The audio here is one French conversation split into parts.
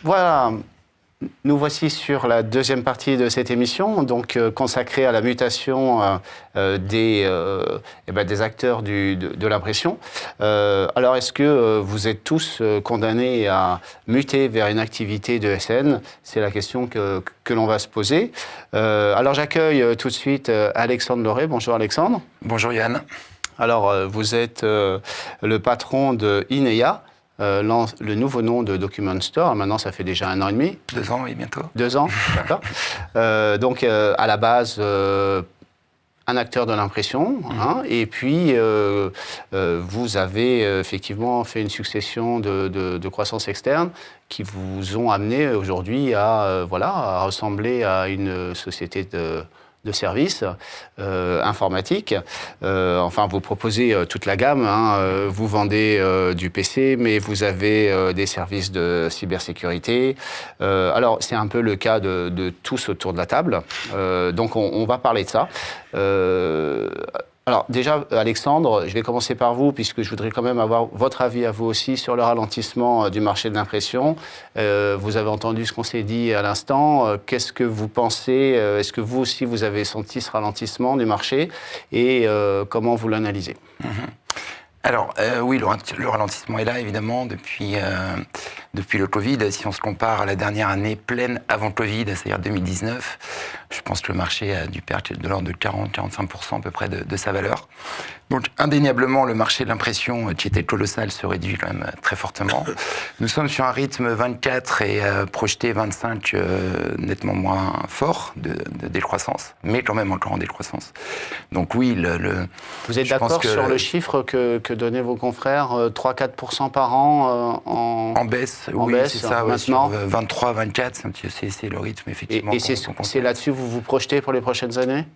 Voilà, nous voici sur la deuxième partie de cette émission, donc consacrée à la mutation des acteurs de l'impression. Alors, est-ce que vous êtes tous condamnés à muter vers une activité de SN? C'est la question que l'on va se poser. Alors, j'accueille tout de suite Alexandre Lauré. Bonjour Alexandre. Bonjour Yann. Alors, vous êtes le patron de INEA. Le nouveau nom de Document Store, maintenant ça fait déjà 1 an et demi. 2 ans, oui, bientôt. 2 ans, d'accord. Donc à la base, un acteur de l'impression, hein, et puis vous avez effectivement fait une succession de croissance externe qui vous ont amené aujourd'hui à ressembler à une société de services informatiques. Enfin, vous proposez toute la gamme. Hein. Vous vendez du PC, mais vous avez des services de cybersécurité. Alors, c'est un peu le cas de tous autour de la table. Donc, on va parler de ça. Alors déjà, Alexandre, je vais commencer par vous, puisque je voudrais quand même avoir votre avis à vous aussi sur le ralentissement du marché de l'impression. Vous avez entendu ce qu'on s'est dit à l'instant. Qu'est-ce que vous pensez? Est-ce que vous aussi, vous avez senti ce ralentissement du marché? Et comment vous l'analysez? Alors, oui, le ralentissement est là, évidemment, depuis le Covid. Si on se compare à la dernière année pleine avant le Covid, c'est-à-dire 2019, je pense que le marché a dû perdre de l'ordre de 40-45% à peu près de sa valeur. Donc, indéniablement, le marché de l'impression, qui était colossal, se réduit quand même très fortement. Nous sommes sur un rythme 24 et projeté 25 nettement moins fort de décroissance, mais quand même encore en décroissance. Donc oui, Vous êtes d'accord sur le chiffre que donnaient vos confrères, 3-4% par an en baisse? En oui, baisse, c'est ça, maintenant. 23-24, c'est le rythme, effectivement. Et c'est là-dessus que vous vous projetez pour les prochaines années?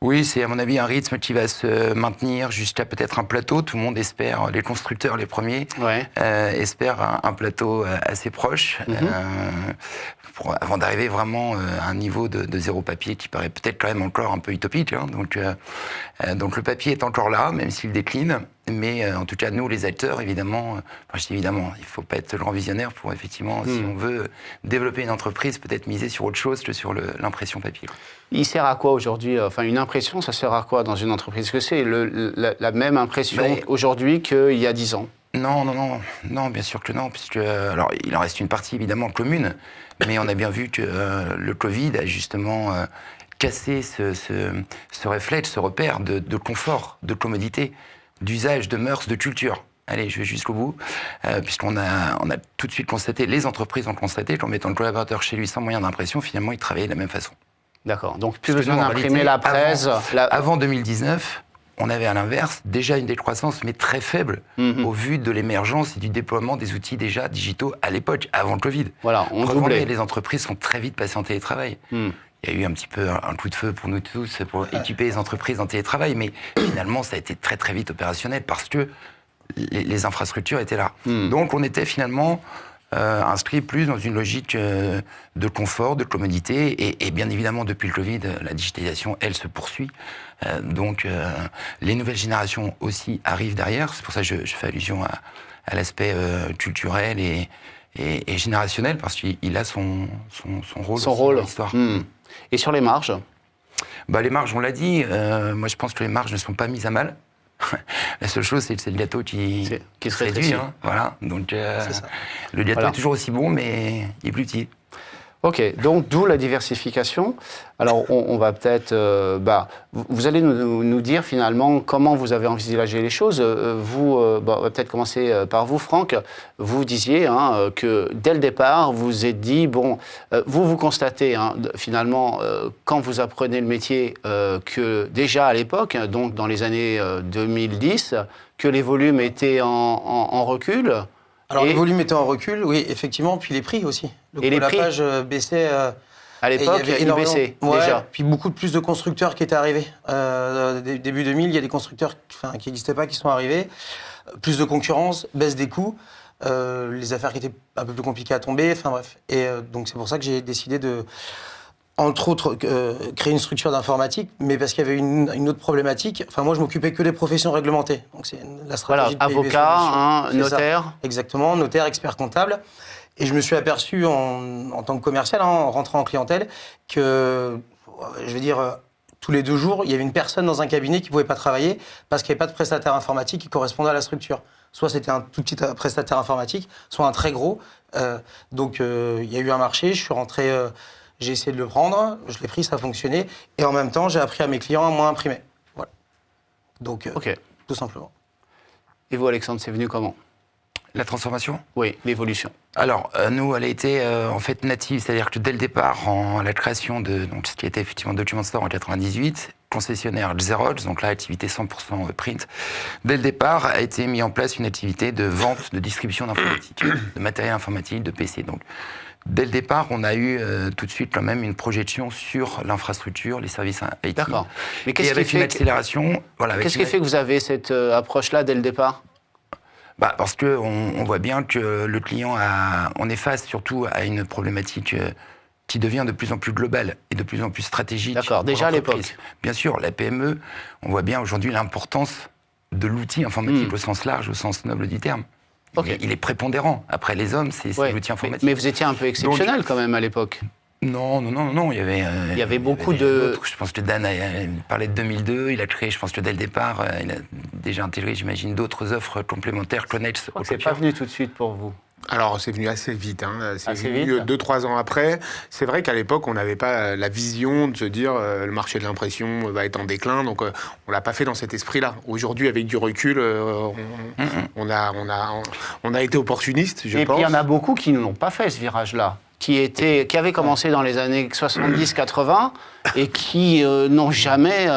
Oui, c'est à mon avis un rythme qui va se maintenir jusqu'à peut-être un plateau. Tout le monde espère, les constructeurs les premiers, espèrent un plateau assez proche, avant d'arriver vraiment à un niveau de zéro papier qui paraît peut-être quand même encore un peu utopique. Hein. Donc le papier est encore là, même s'il décline. Mais en tout cas, nous, les acteurs, évidemment, je dis évidemment, il ne faut pas être le grand visionnaire pour effectivement, si on veut développer une entreprise, peut-être miser sur autre chose que sur l'impression papier. Il sert à quoi aujourd'hui? Enfin, une impression, ça sert à quoi dans une entreprise? Est-ce que c'est la même impression aujourd'hui qu'il y a 10 ans? Non, bien sûr que non, puisque alors il en reste une partie évidemment commune, mais on a bien vu que le Covid a justement cassé ce réflexe, ce repère de confort, de commodité, d'usage, de mœurs, de culture. Allez, je vais jusqu'au bout, puisqu'on a tout de suite constaté, les entreprises ont constaté qu'en mettant le collaborateur chez lui sans moyen d'impression, finalement, il travaillait de la même façon. D'accord, donc plus besoin d'imprimer la presse. Avant 2019, on avait à l'inverse déjà une décroissance, mais très faible, au vu de l'émergence et du déploiement des outils déjà digitaux à l'époque, avant le Covid. Voilà, on doublait. Les entreprises sont très vite passées en télétravail. Il y a eu un petit peu un coup de feu pour nous tous, pour équiper les entreprises en télétravail, mais finalement, ça a été très très vite opérationnel parce que les infrastructures étaient là. Donc on était finalement inscrit plus dans une logique de confort, de commodité, et bien évidemment, depuis le Covid, la digitalisation, elle, se poursuit. Donc les nouvelles générations aussi arrivent derrière. C'est pour ça que je fais allusion à l'aspect culturel et générationnel, parce qu'il a son rôle dans l'histoire. Et sur les marges? Les marges, on l'a dit. Moi, je pense que les marges ne sont pas mises à mal. La seule chose, c'est le gâteau qui se réduit. Hein. Voilà. Donc, le gâteau est toujours aussi bon, mais il est plus petit. Ok, donc d'où la diversification. Alors on va peut-être, vous allez nous dire finalement comment vous avez envisagé les choses. On va peut-être commencer par vous, Franck. Vous disiez que dès le départ, vous vous êtes dit, vous constatez finalement quand vous apprenez le métier que déjà à l'époque, donc dans les années 2010, que les volumes étaient en recul. Alors, les volumes étaient en recul, oui, effectivement, puis les prix aussi. Les prix baissait. À l'époque, il baissait déjà. Puis beaucoup plus de constructeurs qui étaient arrivés. Début 2000, il y a des constructeurs qui n'existaient pas, qui sont arrivés. Plus de concurrence, baisse des coûts, les affaires qui étaient un peu plus compliquées à tomber, enfin bref. Et donc, c'est pour ça que j'ai décidé de, entre autres, créer une structure d'informatique, mais parce qu'il y avait une autre problématique. Enfin, moi, je m'occupais que des professions réglementées. Donc, c'est la stratégie de PIB avocat, notaire. Exactement, notaire, expert comptable. Et je me suis aperçu en tant que commercial, en rentrant en clientèle, que, je vais dire, tous les 2 jours, il y avait une personne dans un cabinet qui ne pouvait pas travailler parce qu'il n'y avait pas de prestataire informatique qui correspondait à la structure. Soit c'était un tout petit prestataire informatique, soit un très gros. Donc il y a eu un marché, je suis rentré, j'ai essayé de le prendre, je l'ai pris, ça a fonctionné. Et en même temps, j'ai appris à mes clients à moins imprimer. Voilà. Donc, tout simplement. Et vous, Alexandre, c'est venu comment? La transformation? Oui, l'évolution. Alors, nous, elle a été en fait native, c'est-à-dire que dès le départ, à la création de ce qui était effectivement Document Store en 98, concessionnaire Xerox, donc là, activité 100% print, dès le départ, a été mis en place une activité de vente, de distribution d'informatique, de matériel informatique, de PC. Donc, dès le départ, on a eu tout de suite quand même une projection sur l'infrastructure, les services IT. D'accord. Mais Et qu'est-ce qui avec une fait accélération... Voilà, qu'est-ce qui fait que vous avez cette approche-là dès le départ? Parce qu'on voit bien que le client on est face surtout à une problématique qui devient de plus en plus globale et de plus en plus stratégique. D'accord, déjà à l'époque. Bien sûr, la PME, on voit bien aujourd'hui l'importance de l'outil informatique au sens large, au sens noble du terme. Okay. Il est prépondérant. Après les hommes, c'est l'outil informatique. Mais vous étiez un peu exceptionnel quand même à l'époque. Non, il y avait beaucoup de... Je pense que Dan parlait de 2002, il a créé, je pense que dès le départ, il a déjà intégré, j'imagine, d'autres offres complémentaires, Connect. Je crois que c'est pas venu tout de suite pour vous. Alors, c'est venu assez vite. C'est assez venu vite. 2-3 ans après. C'est vrai qu'à l'époque, on n'avait pas la vision de se dire le marché de l'impression va être en déclin. Donc, on l'a pas fait dans cet esprit-là. Aujourd'hui, avec du recul, on a été opportuniste, je pense. Et puis, il y en a beaucoup qui ne l'ont pas fait, ce virage-là. Qui avaient commencé dans les années 70-80 et qui n'ont jamais...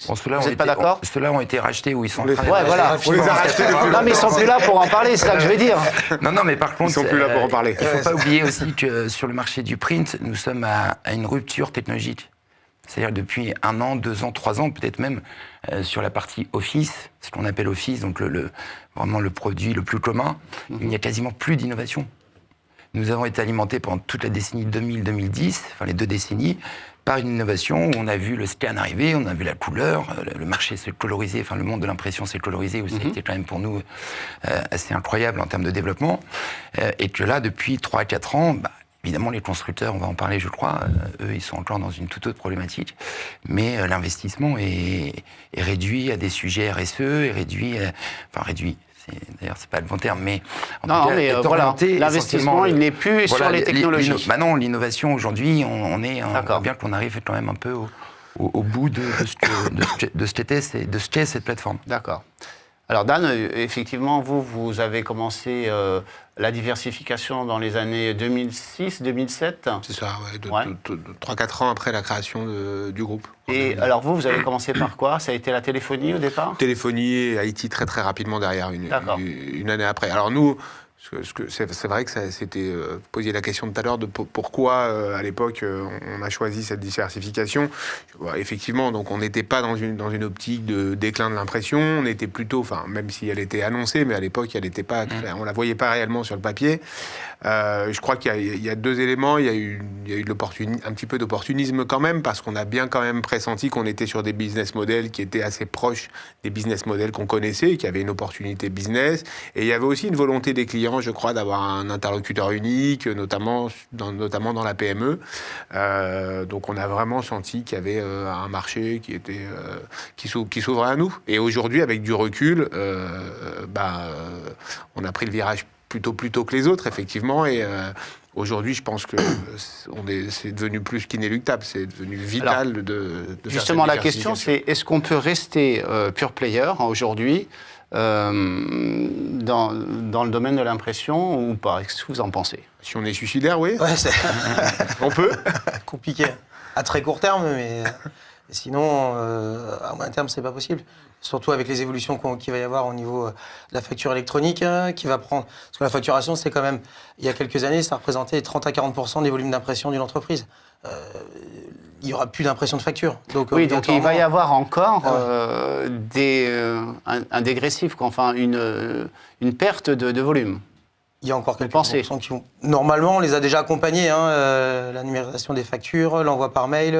Bon, vous n'êtes pas d'accord? Ceux-là ont été rachetés ou ils sont... Ouais, voilà. On les a rachetés depuis Non, mais ils sont plus là pour en parler, c'est ça que je veux dire. Non, mais par contre... Ils sont plus là pour en parler. Il ne faut pas oublier aussi que sur le marché du print, nous sommes à une rupture technologique. C'est-à-dire depuis 1 an, 2 ans, 3 ans, peut-être même, sur la partie Office, ce qu'on appelle Office, donc vraiment le produit le plus commun, il n'y a quasiment plus d'innovation. Nous avons été alimentés pendant toute la décennie 2000-2010, enfin les 2 décennies, par une innovation où on a vu le scan arriver, on a vu la couleur, le marché s'est colorisé, enfin le monde de l'impression s'est colorisé, où ça a été quand même pour nous assez incroyable en termes de développement. Et que là, depuis 3 à 4 ans, évidemment, les constructeurs, on va en parler, je crois, eux, ils sont encore dans une toute autre problématique. Mais l'investissement est réduit à des sujets RSE, réduit. D'ailleurs, c'est pas le bon terme, mais non, mais voilà, l'investissement, il n'est plus sur les technologies. Non, l'innovation aujourd'hui, on voit bien qu'on arrive quand même un peu au bout de ce qu'est cette plateforme. D'accord. Alors Dan, effectivement, vous avez commencé la diversification dans les années 2006-2007. C'est ça, 3-4 ans après la création du groupe. Et alors vous avez commencé par quoi? Ça a été la téléphonie au départ? Téléphonie et IT très très rapidement derrière, une année après. Alors nous, c'est vrai que ça s'était posé la question tout à l'heure de pourquoi à l'époque on a choisi cette diversification. Effectivement, donc on n'était pas dans une optique de déclin de l'impression. On était plutôt, enfin même si elle était annoncée, mais à l'époque elle n'était pas, on la voyait pas réellement sur le papier. Je crois qu'il y a 2 éléments. Il y a eu un petit peu d'opportunisme quand même, parce qu'on a bien quand même pressenti qu'on était sur des business models qui étaient assez proches des business models qu'on connaissait, qui avaient une opportunité business. Et il y avait aussi une volonté des clients, je crois, d'avoir un interlocuteur unique, notamment dans la PME. Donc on a vraiment senti qu'il y avait un marché qui s'ouvrait à nous. Et aujourd'hui, avec du recul, on a pris le virage plutôt plus tôt que les autres, effectivement. Et aujourd'hui, je pense que c'est devenu plus qu'inéluctable. C'est devenu vital de justement, faire la question, c'est est-ce qu'on peut rester pure player aujourd'hui dans le domaine de l'impression ou pas? Qu'est-ce que vous en pensez? Si on est suicidaire, oui. Ouais, On peut. Compliqué. À très court terme, mais sinon, à moyen terme, c'est pas possible. Surtout avec les évolutions qu'il va y avoir au niveau de la facture électronique, qui va prendre... Parce que la facturation, c'est quand même... Il y a quelques années, ça représentait 30 à 40% des volumes d'impression d'une entreprise. Il n'y aura plus d'impression de facture. Donc il va y avoir encore un dégressif, enfin une perte de volume. Il y a encore quelques pourcents qui vont... Normalement, on les a déjà accompagnés. La numérisation des factures, l'envoi par mail,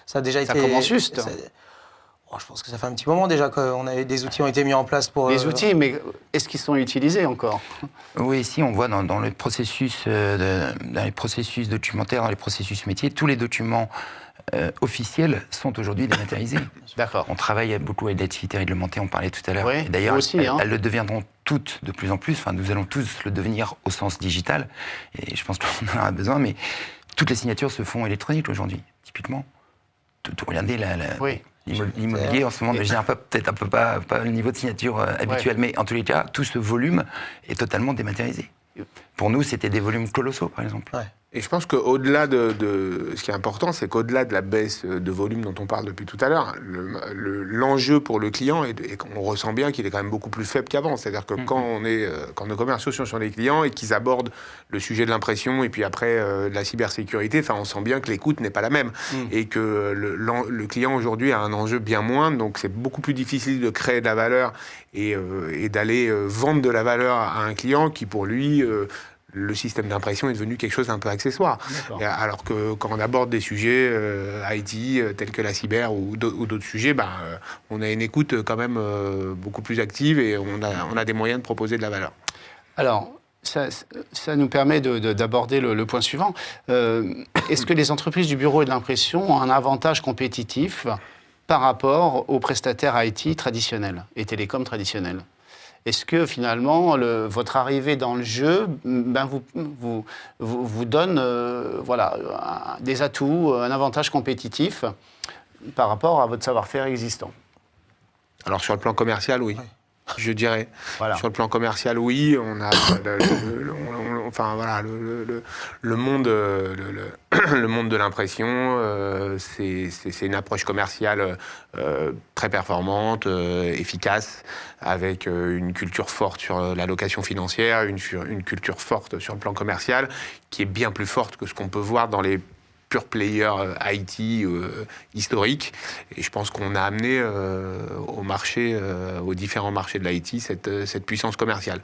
ça a déjà été... Ça commence juste. Je pense que ça fait un petit moment déjà des outils ont été mis en place pour... Des outils, mais est-ce qu'ils sont utilisés encore? Oui, si, on voit dans le processus, dans les processus documentaires, dans les processus métiers, tous les documents officiels sont aujourd'hui dématérialisés. D'accord. On travaille beaucoup avec l'activité réglementée, on parlait tout à l'heure. Oui, et d'ailleurs, aussi, elles le deviendront toutes de plus en plus. Enfin, nous allons tous le devenir au sens digital. Et je pense qu'on en aura besoin, mais toutes les signatures se font électroniques aujourd'hui, typiquement. Regardez Oui. l'immobilier en ce moment, je dirais peut-être un peu pas le niveau de signature habituel, mais en tous les cas, tout ce volume est totalement dématérialisé. Pour nous, c'était des volumes colossaux, par exemple. Ouais. Et je pense qu'au-delà de ce qui est important, c'est qu'au-delà de la baisse de volume dont on parle depuis tout à l'heure, l'enjeu pour le client, et on ressent bien qu'il est quand même beaucoup plus faible qu'avant. C'est-à-dire que quand nos commerciaux sont sur les clients et qu'ils abordent le sujet de l'impression et puis après de la cybersécurité, on sent bien que l'écoute n'est pas la même. Et que le client aujourd'hui a un enjeu bien moindre, donc c'est beaucoup plus difficile de créer de la valeur et d'aller vendre de la valeur à un client qui, pour lui... le système d'impression est devenu quelque chose d'un peu accessoire. Alors que quand on aborde des sujets IT, tels que la cyber ou d'autres sujets, on a une écoute quand même beaucoup plus active et on a des moyens de proposer de la valeur. Alors, ça nous permet d'aborder le point suivant. Est-ce que les entreprises du bureau et de l'impression ont un avantage compétitif par rapport aux prestataires IT traditionnels et télécoms traditionnels? Est-ce que finalement, votre arrivée dans le jeu vous donne des atouts, un avantage compétitif par rapport à votre savoir-faire existant? Alors sur le plan commercial, oui. Je dirais. Voilà. Sur le plan commercial, oui, on a le monde de l'impression, c'est une approche commerciale très performante, efficace, avec une culture forte sur la location financière, une culture forte sur le plan commercial, qui est bien plus forte que ce qu'on peut voir dans les pure player IT historique. Et je pense qu'on a amené aux différents marchés de l'IT cette puissance commerciale.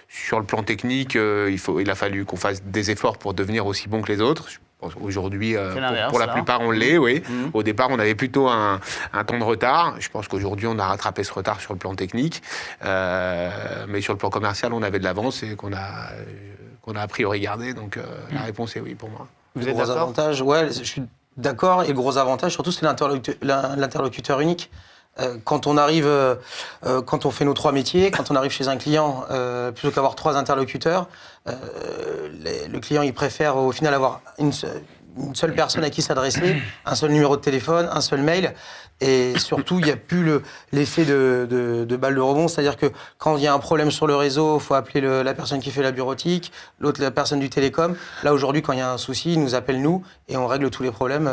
Sur le plan technique, il a fallu qu'on fasse des efforts pour devenir aussi bon que les autres. Aujourd'hui, pour la plupart, on l'est, oui. Au départ, on avait plutôt un temps de retard. Je pense qu'aujourd'hui, on a rattrapé ce retard sur le plan technique. Mais sur le plan commercial, on avait de l'avance et qu'on a appris à regarder. Donc, la réponse est oui pour moi. Vous êtes gros d'accord? avantage, ouais, je suis d'accord. Et le gros avantage, surtout, c'est l'interlocuteur unique. Quand on arrive, quand on fait nos 3 métiers, quand on arrive chez un client, plutôt qu'avoir 3 interlocuteurs, le client, il préfère au final avoir une seule personne à qui s'adresser, un seul numéro de téléphone, un seul mail. Et surtout, il n'y a plus l'effet de balle de rebond. C'est-à-dire que quand il y a un problème sur le réseau, il faut appeler la personne qui fait la bureautique, l'autre la personne du télécom. Là, aujourd'hui, quand il y a un souci, ils nous appellent nous et on règle tous les problèmes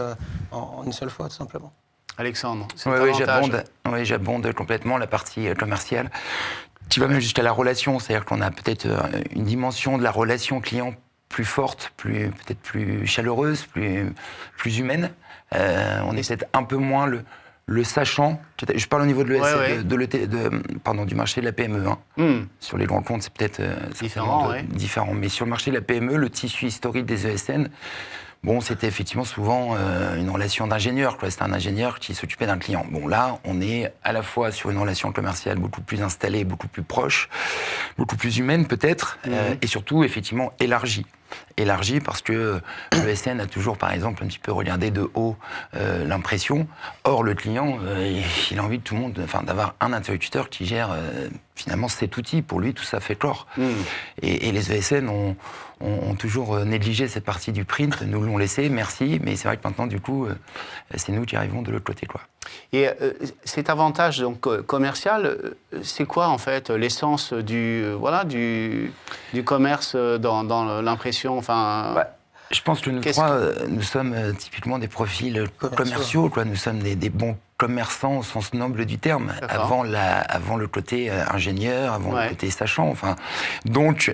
en une seule fois, tout simplement. Alexandre, oui, j'abonde complètement la partie commerciale. Tu vas même jusqu'à la relation, c'est-à-dire qu'on a peut-être une dimension de la relation client plus forte, peut-être plus chaleureuse, plus humaine. On est peut-être un peu moins le sachant. Je parle au niveau de l'ES, du marché de la PME. Sur les grands comptes, c'est peut-être différent. Mais sur le marché de la PME, le tissu historique des ESN, c'était effectivement souvent une relation d'ingénieur. C'était un ingénieur qui s'occupait d'un client. Là, on est à la fois sur une relation commerciale beaucoup plus installée, beaucoup plus proche, beaucoup plus humaine peut-être, et surtout, effectivement, élargie. Élargie parce que l'ESN a toujours, par exemple, un petit peu regardé de haut l'impression. Or, le client, il a envie de tout le monde, d'avoir un interlocuteur qui gère finalement cet outil. Pour lui, tout ça fait corps. Et les ESN ont toujours négligé cette partie du print, nous l'ont laissé, merci, mais c'est vrai que maintenant, du coup, c'est nous qui arrivons de l'autre côté, quoi. Et cet avantage donc, commercial, c'est quoi en fait l'essence du commerce dans l'impression? Je pense que nous trois, nous sommes typiquement des profils commerciaux, quoi. Nous sommes des bons commerçants au sens noble du terme, avant le côté ingénieur, avant le côté sachant. Donc,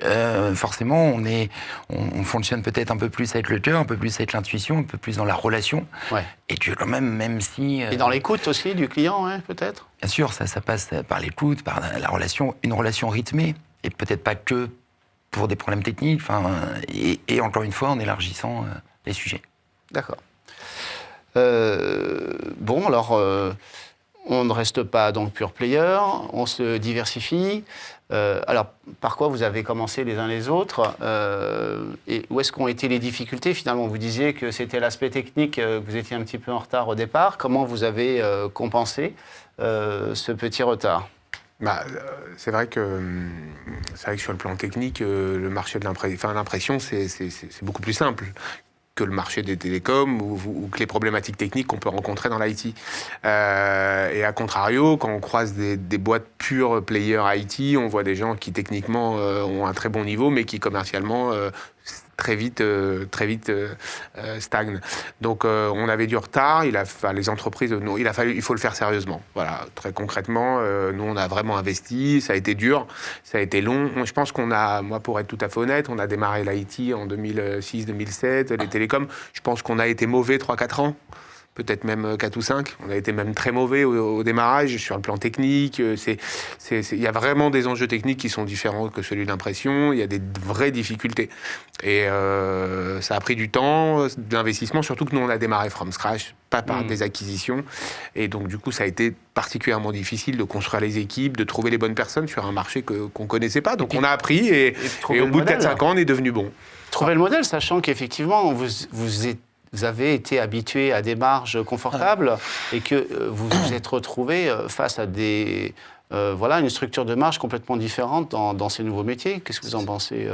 forcément, on fonctionne peut-être un peu plus avec le cœur, un peu plus avec l'intuition, un peu plus dans la relation. Et que quand même si... Et dans l'écoute aussi du client, peut-être? Bien sûr, ça passe par l'écoute, par la relation, une relation rythmée, et peut-être pas que pour des problèmes techniques, et encore une fois, en élargissant les sujets. D'accord. on ne reste pas donc pure player, on se diversifie. Alors, par quoi vous avez commencé les uns les autres et où est-ce qu'ont été les difficultés finalement? Vous disiez que c'était l'aspect technique, que vous étiez un petit peu en retard au départ. Comment vous avez compensé ce petit retard? C'est vrai que sur le plan technique, le marché de l'impression, c'est beaucoup plus simple que le marché des télécoms ou que les problématiques techniques qu'on peut rencontrer dans l'IT. Et à contrario, quand on croise des boîtes pures player IT, on voit des gens qui techniquement ont un très bon niveau, mais qui commercialement très vite stagnent. Donc on avait du retard. Les entreprises, il faut le faire sérieusement. Voilà, très concrètement, nous on a vraiment investi. Ça a été dur, ça a été long. Je pense moi pour être tout à fait honnête, on a démarré l'IT en 2006-2007, les télécoms. Je pense qu'on a été mauvais 3-4 ans. Peut-être même 4 ou 5. On a été même très mauvais au démarrage sur le plan technique. Il y a vraiment des enjeux techniques qui sont différents que celui de l'impression. Il y a des vraies difficultés. Et ça a pris du temps, de l'investissement, surtout que nous, on a démarré from scratch, pas par des acquisitions. Et donc, du coup, ça a été particulièrement difficile de construire les équipes, de trouver les bonnes personnes sur un marché qu'on ne connaissait pas. Donc, on a appris et au bout de 4-5 ans, on est devenu bon. Trouver le modèle, sachant qu'effectivement, vous avez été habitué à des marges confortables et que vous vous êtes retrouvé face à une structure de marge complètement différente dans ces nouveaux métiers. Qu'est-ce que vous en pensez,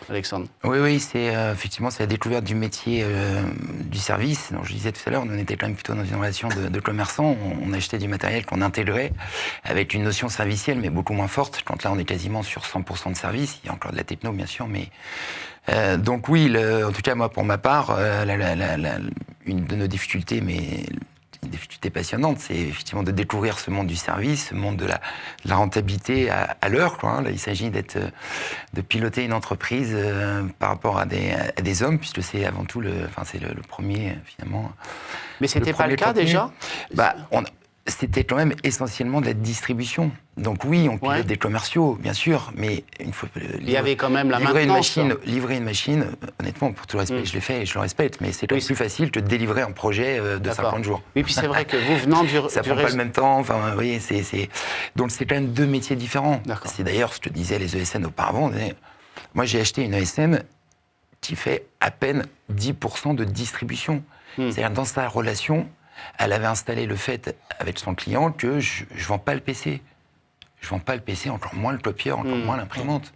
Alexandre? Oui, c'est effectivement c'est la découverte du métier du service. Donc, je disais tout à l'heure, on était quand même plutôt dans une relation de commerçants. On achetait du matériel qu'on intégrait avec une notion servicielle, mais beaucoup moins forte. Quand là, on est quasiment sur 100% de service. Il y a encore de la techno, bien sûr, mais donc oui, en tout cas moi pour ma part, une de nos difficultés, mais une difficulté passionnante, c'est effectivement de découvrir ce monde du service, ce monde de la rentabilité à l'heure. Là, il s'agit de piloter une entreprise par rapport à des hommes, puisque c'est avant tout le premier finalement. Mais c'était pas le cas déjà. C'était quand même essentiellement de la distribution. Donc oui, on pilote des commerciaux, bien sûr, mais il y avait quand même la maintenance. Livrer une machine, honnêtement, pour tout le respect, je l'ai fait et je le respecte, mais c'est quand même plus facile que de délivrer un projet de 50 jours. Oui, puis c'est vrai que vous venant ça prend pas le même temps. Enfin, vous voyez, donc c'est quand même deux métiers différents. C'est d'ailleurs ce que disaient les ESN auparavant. Moi, j'ai acheté une ESN qui fait à peine 10% de distribution. C'est-à-dire dans sa relation. Elle avait installé le fait avec son client que je ne vends pas le PC. Je ne vends pas le PC, encore moins le copieur, encore moins l'imprimante.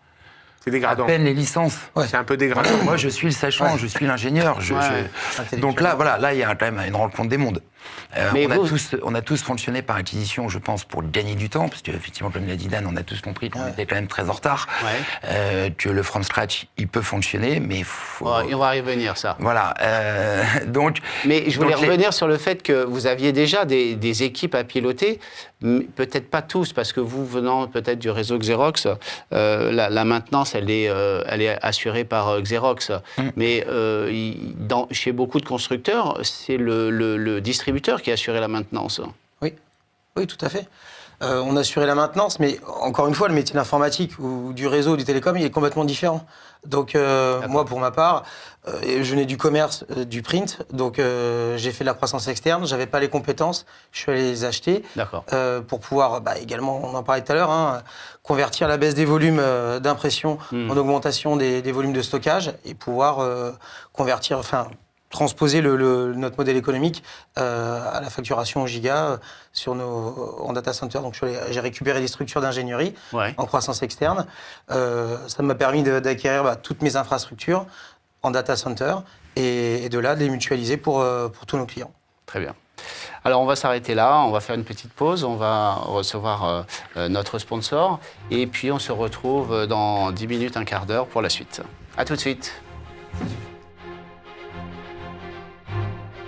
C'est dégradant. À peine les licences. Ouais. C'est un peu dégradant. Moi, je suis le sachant, je suis l'ingénieur. Donc là, il y a quand même une rencontre des mondes. On a tous fonctionné par acquisition, je pense, pour gagner du temps, parce qu'effectivement, comme l'a dit Dan, on a tous compris qu'on était quand même très en retard, que le from scratch, il peut fonctionner, mais il faut... on va y revenir, ça. Voilà. Mais je voulais revenir sur le fait que vous aviez déjà des équipes à piloter, peut-être pas tous, parce que vous, venant peut-être du réseau Xerox, la maintenance, elle est assurée par Xerox. Mais chez beaucoup de constructeurs, c'est le distributeur qui a assuré la maintenance. Oui, tout à fait. On assurait la maintenance, mais encore une fois, le métier de l'informatique ou du réseau, du télécom, il est complètement différent. Donc moi, pour ma part, je venais du commerce, du print, donc j'ai fait de la croissance externe, j'avais pas les compétences, je suis allé les acheter pour pouvoir également, on en parlait tout à l'heure, convertir la baisse des volumes d'impression en augmentation des volumes de stockage et pouvoir transposer notre modèle économique à la facturation au giga en data center. Donc j'ai récupéré des structures d'ingénierie en croissance externe. Ça m'a permis d'acquérir toutes mes infrastructures en data center et de là de les mutualiser pour tous nos clients. Très bien. Alors on va s'arrêter là, on va faire une petite pause, on va recevoir notre sponsor et puis on se retrouve dans 10 minutes, un quart d'heure pour la suite. À tout de suite.